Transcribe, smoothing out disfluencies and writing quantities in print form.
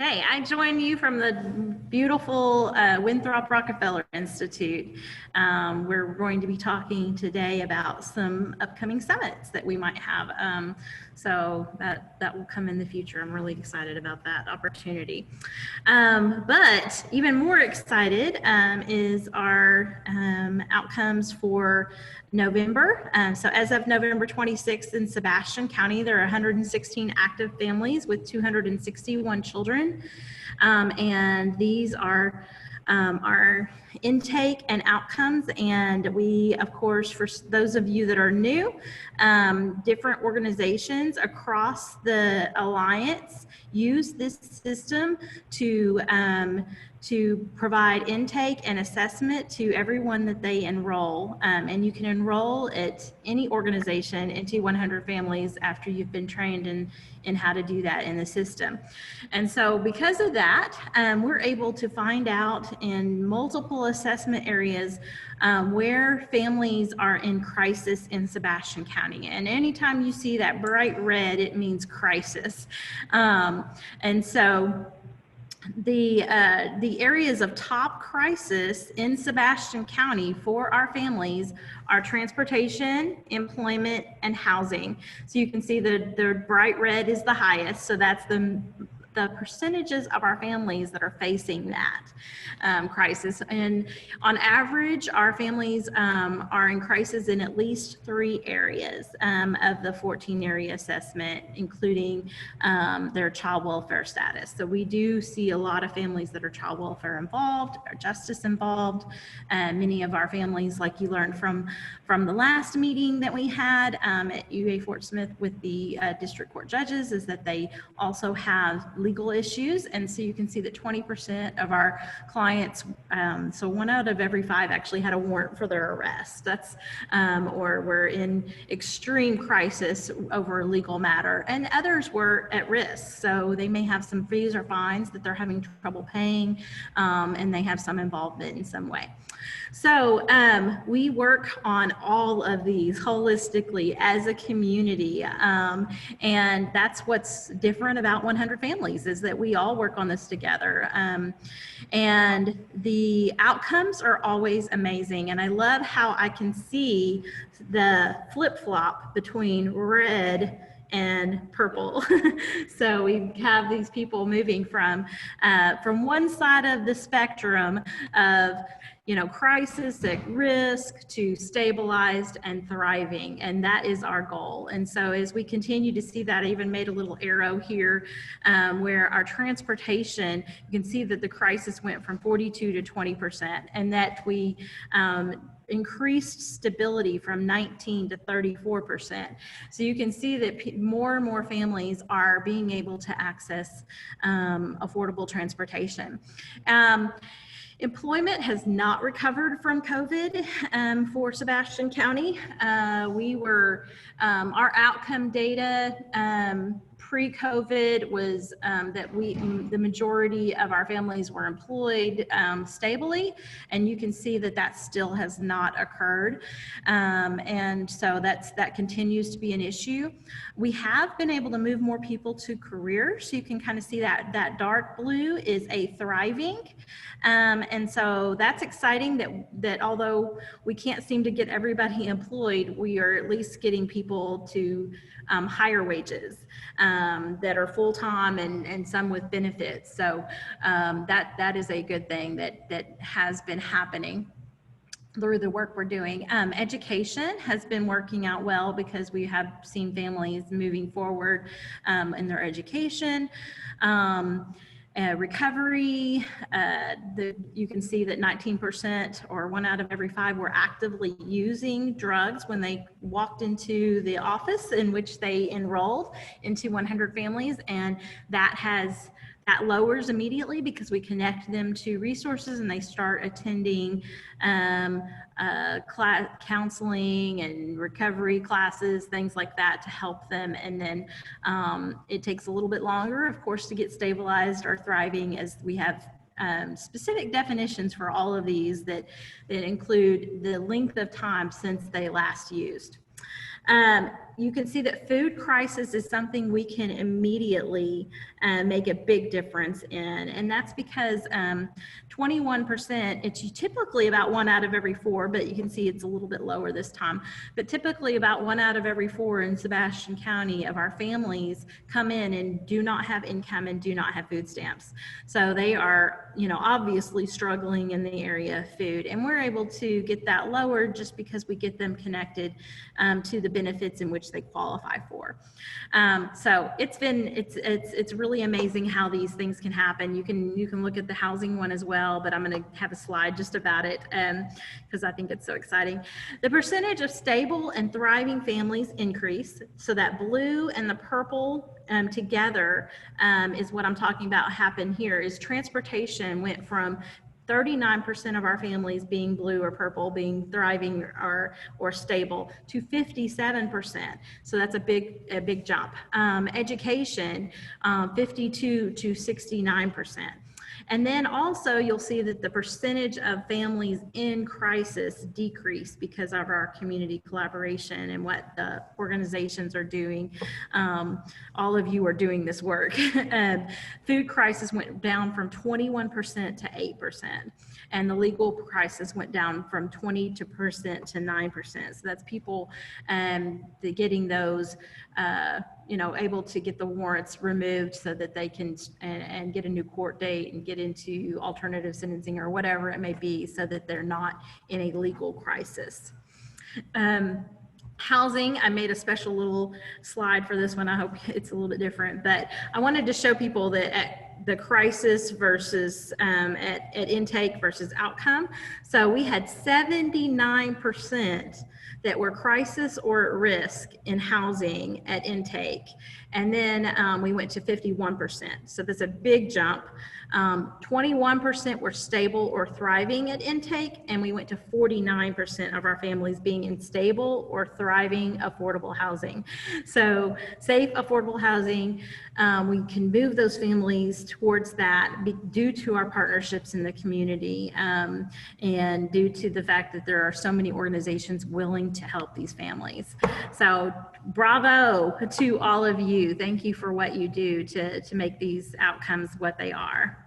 Okay, I join you from the beautiful Winthrop Rockefeller Institute, where we're going to be talking today about some upcoming summits that we might have. So that will come in the future. I'm really excited about that opportunity. But even more excited is our outcomes for November. So as of November 26th in Sebastian County, there are 116 active families with 261 children. And these are our intake and outcomes. And we, of course, for those of you that are new, different organizations across the Alliance use this system to provide intake and assessment to everyone that they enroll. And you can enroll at any organization into 100 families after you've been trained in how to do that in the system. And so because of that, we're able to find out in multiple assessment areas where families are in crisis in Sebastian County. And anytime you see that bright red, it means crisis. And so the areas of top crisis in Sebastian County for our families are transportation, employment, and housing. So you can see the bright red is the highest. So that's the percentages of our families that are facing that crisis. And on average, our families are in crisis in at least 3 areas of the 14 area assessment, including their child welfare status. So we do see a lot of families that are child welfare involved, or justice involved. Many of our families, like you learned from the last meeting that we had at UA Fort Smith with the district court judges, is that they also have legal issues. And so you can see that 20% of our clients, so 1 out of every 5 actually had a warrant for their arrest. That's, or were in extreme crisis over a legal matter, and others were at risk. So they may have some fees or fines that they're having trouble paying, and they have some involvement in some way. So we work on all of these holistically as a community, and that's what's different about 100 Families, is that we all work on this together. And the outcomes are always amazing, and I love how I can see the flip-flop between red and purple. So we have these people moving from one side of the spectrum of, you know, crisis at risk to stabilized and thriving, and that is our goal. And so as we continue to see that, I even made a little arrow here where our transportation, you can see that the crisis went from 42 to 20%, and that we increased stability from 19 to 34%. So you can see that more and more families are being able to access affordable transportation. Employment has not recovered from COVID for Sebastian County. Our outcome data pre-COVID was that the majority of our families were employed stably, and you can see that that still has not occurred. And so that continues to be an issue. We have been able to move more people to careers. So you can kind of see that dark blue is a thriving. And so that's exciting that although we can't seem to get everybody employed, we are at least getting people to higher wages that are full-time and some with benefits. So that is a good thing that has been happening through the work we're doing. Education has been working out well because we have seen families moving forward in their education. Recovery, you can see that 19% or 1 out of every 5 were actively using drugs when they walked into the office in which they enrolled into 100 Families, and that lowers immediately because we connect them to resources and they start attending counseling and recovery classes, things like that, to help them. And then it takes a little bit longer, of course, to get stabilized or thriving, as we have specific definitions for all of these that include the length of time since they last used. You can see that food crisis is something we can immediately make a big difference in. And that's because 21%, it's typically about 1 out of every 4, but you can see it's a little bit lower this time. But typically about 1 out of every 4 in Sebastian County of our families come in and do not have income and do not have food stamps. So they are, obviously struggling in the area of food. And we're able to get that lower just because we get them connected to the benefits in which they qualify for. So it's really amazing how these things can happen. You can look at the housing one as well, but I'm going to have a slide just about it because I think it's so exciting. The percentage of stable and thriving families increase. So that blue and the purple together is what I'm talking about happened here. Is transportation went from 39% of our families being blue or purple, being thriving or stable, to 57%. So that's a big jump. Education, 52 to 69%. And then also you'll see that the percentage of families in crisis decreased because of our community collaboration and what the organizations are doing. All of you are doing this work. Food crisis went down from 21% to 8%. And the legal crisis went down from 20% to 9%. So that's people getting those, able to get the warrants removed so that they can and get a new court date and get into alternative sentencing or whatever it may be, so that they're not in a legal crisis. Housing, I made a special little slide for this one. I hope it's a little bit different, but I wanted to show people that at the crisis versus at intake versus outcome. So we had 79% that were crisis or at risk in housing at intake. And then we went to 51%. So that's a big jump. 21% were stable or thriving at intake, and we went to 49% of our families being in stable or thriving affordable housing. So safe, affordable housing, we can move those families towards that due to our partnerships in the community and due to the fact that there are so many organizations willing to help these families. So bravo to all of you. Thank you for what you do to make these outcomes what they are.